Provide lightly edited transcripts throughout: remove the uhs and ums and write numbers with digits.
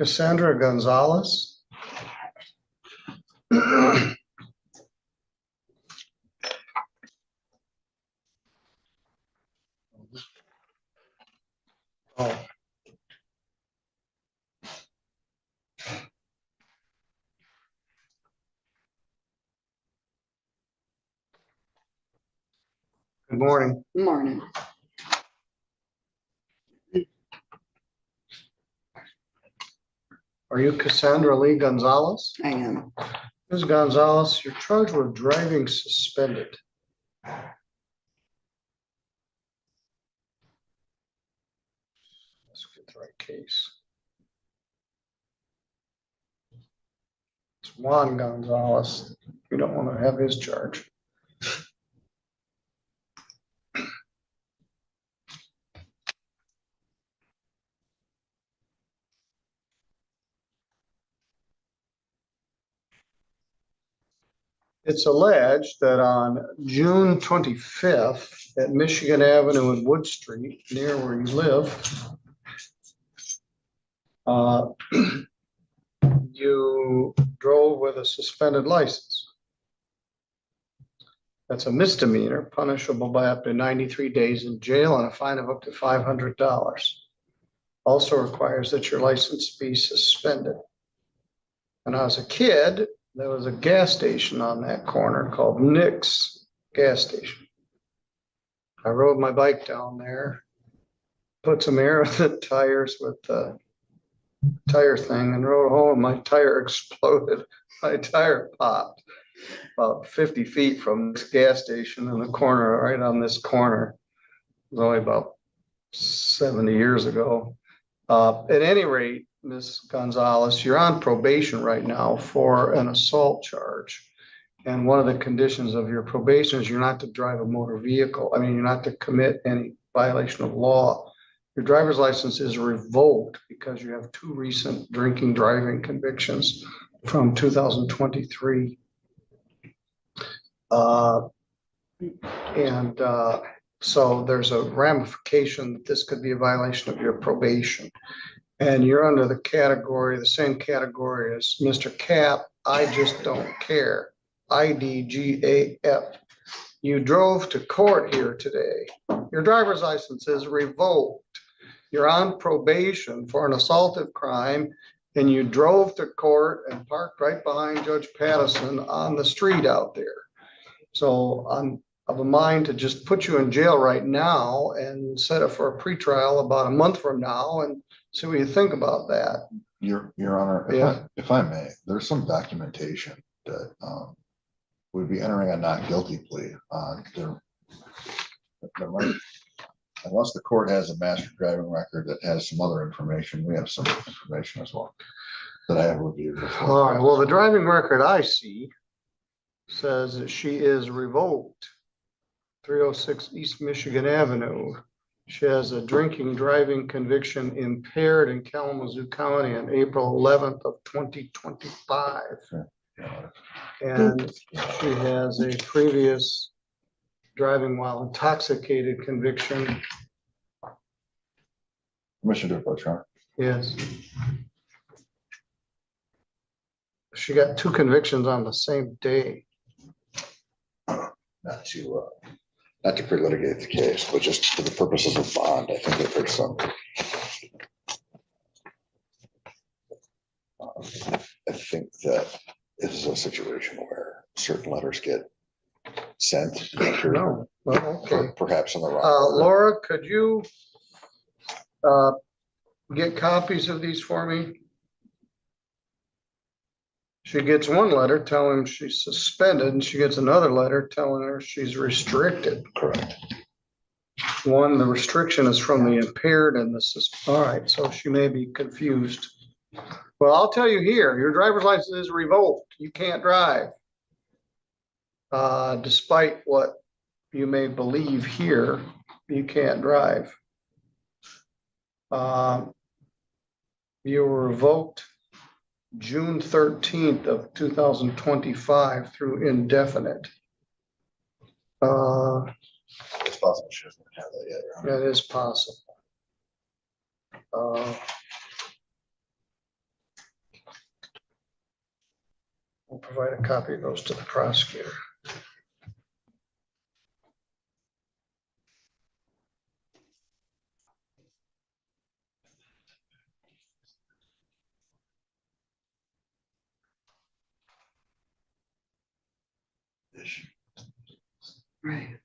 Cassandra Gonzalez. Oh. Good morning. Morning. Are you Cassandra Lee Gonzalez? I am. Ms. Gonzalez, you're charged with driving suspended. Let's get the right case. It's Juan Gonzalez. You don't want to have his charge. It's alleged that on June 25th at Michigan Avenue and Wood Street, near where you live, you drove with a suspended license. That's a misdemeanor, punishable by up to 93 days in jail and a fine of up to $500. Also requires that your license be suspended. When I was a kid, there was a gas station on that corner called Nick's gas station. I rode my bike down there, put some air in the tires with the tire thing and rode home. My tire exploded. My tire popped about 50 feet from this gas station in the corner, right on this corner. It was only about 70 years ago. At any rate, Ms. Gonzalez, you're on probation right now for an assault charge. And one of the conditions of your probation is you're not to drive a motor vehicle. I mean, you're not to commit any violation of law. Your driver's license is revoked because you have 2 recent drinking driving convictions from 2023. So there's a ramification that this could be a violation of your probation. And you're under the category, the same category as Mr. Cap, I just don't care. IDGAF. You drove to court here today. Your driver's license is revoked. You're on probation for an assaultive crime, and you drove to court and parked right behind Judge Pattison on the street out there. So I'm of a mind to just put you in jail right now and set it for a pretrial about a month from now and see what you think about that. Your Honor, if I may, there's some documentation that would be entering a not guilty plea on unless the court has a master driving record that has some other information. We have some information as well that I have reviewed before. All right. Well, the driving record I see says that she is revoked. 306 East Michigan Avenue. She has a drinking driving conviction impaired in Kalamazoo County on April 11th of 2025. Sure. And she has a previous driving while intoxicated conviction. Permission to approach, Your Honor. Yes. She got 2 convictions on the same day. Not to pre-litigate the case, but just for the purposes of bond, I think that there's some. I think that this is a situation where certain letters get sent. No, well, okay. Perhaps in the wrong. Laura, could you get copies of these for me? She gets one letter telling she's suspended, and she gets another letter telling her she's restricted. Correct. One, the restriction is from the impaired and all right, so she may be confused. Well, I'll tell you here, your driver's license is revoked. You can't drive. Despite what you may believe here, you can't drive. You were revoked June 13th of 2025 through indefinite. It's possible she doesn't have that yet, Your Honor. That is possible. We'll provide a copy of those to the prosecutor. Right.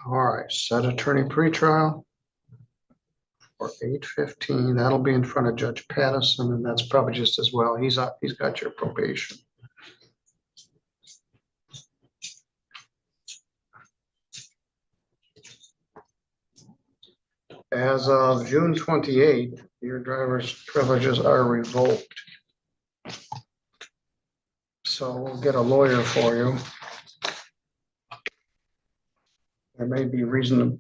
All right, set attorney pretrial for 8:15. That'll be in front of Judge Pattison, and that's probably just as well. He's got your probation. As of June 28th, your driver's privileges are revoked. So we'll get a lawyer for you. There may be reason to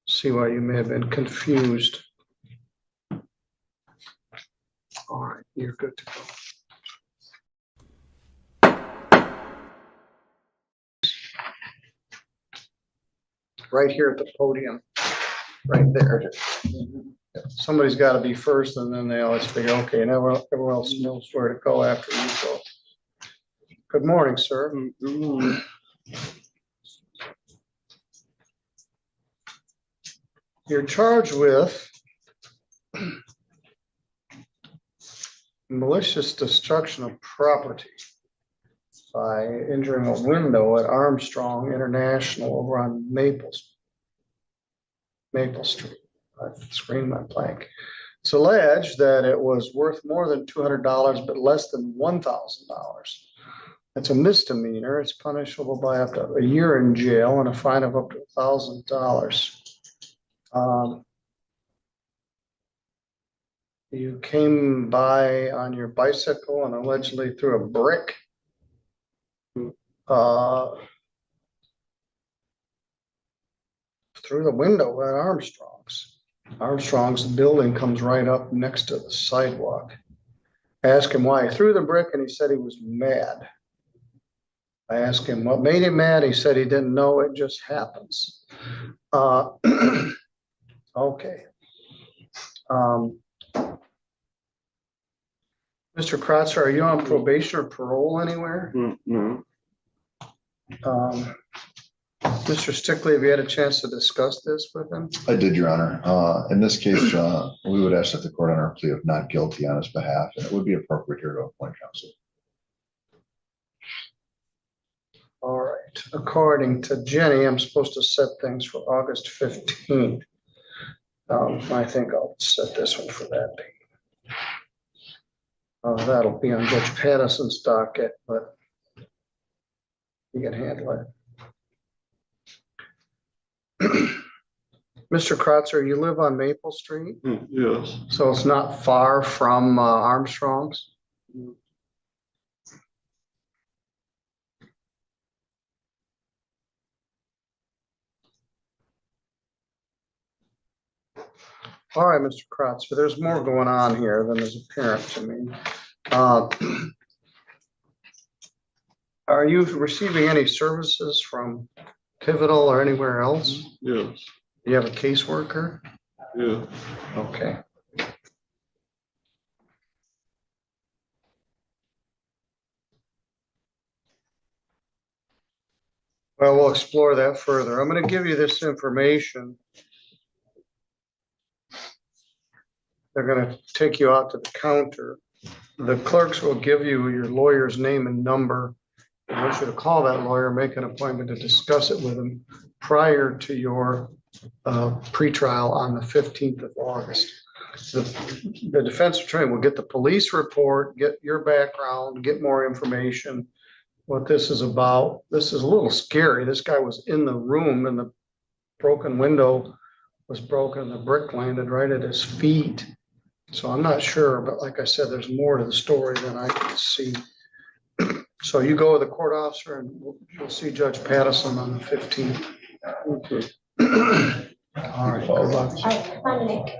see why you may have been confused. All right, you're good to go. Right here at the podium, right there. Somebody's got to be first, and then they always figure, okay, now everyone else knows where to go after you go. Good morning, sir. Good morning. You're charged with malicious destruction of property by injuring a window at Armstrong International over on Maple Street. I've screened my blank. It's alleged that it was worth more than $200, but less than $1,000. It's a misdemeanor. It's punishable by up to a year in jail and a fine of up to $1,000. You came by on your bicycle and allegedly threw a brick through the window at Armstrong's. Armstrong's building comes right up next to the sidewalk. I asked him why he threw the brick, and he said he was mad. I asked him what made him mad. He said he didn't know. It just happens. Okay. Mr. Kratzer, are you on probation or parole anywhere? No. Mr. Stickley, have you had a chance to discuss this with him? I did, Your Honor. In this case, we would ask that the court enter a plea of not guilty on his behalf, and it would be appropriate here to appoint counsel. All right. According to Jenny, I'm supposed to set things for August 15th. I think I'll set this one for that date. That'll be on Judge Patterson's docket, but you can handle it. Mr. Kratzer, you live on Maple Street? Yes. So it's not far from Armstrong's? All right, Mr. Kratzer, there's more going on here than is apparent to me. Are you receiving any services from Pivotal or anywhere else? Yes. Do you have a caseworker? Yeah. Okay. Well, we'll explore that further. I'm going to give you this information. They're going to take you out to the counter. The clerks will give you your lawyer's name and number. I want you to call that lawyer, make an appointment to discuss it with him prior to your pretrial on the 15th of August. The defense attorney will get the police report, get your background, get more information, what this is about. This is a little scary. This guy was in the room and the broken window was broken. The brick landed right at his feet. So I'm not sure, but like I said, there's more to the story than I can see. So you go with the court officer and you'll see Judge Pattison on the 15th. Okay. All right, good luck. All right, bye, Nick.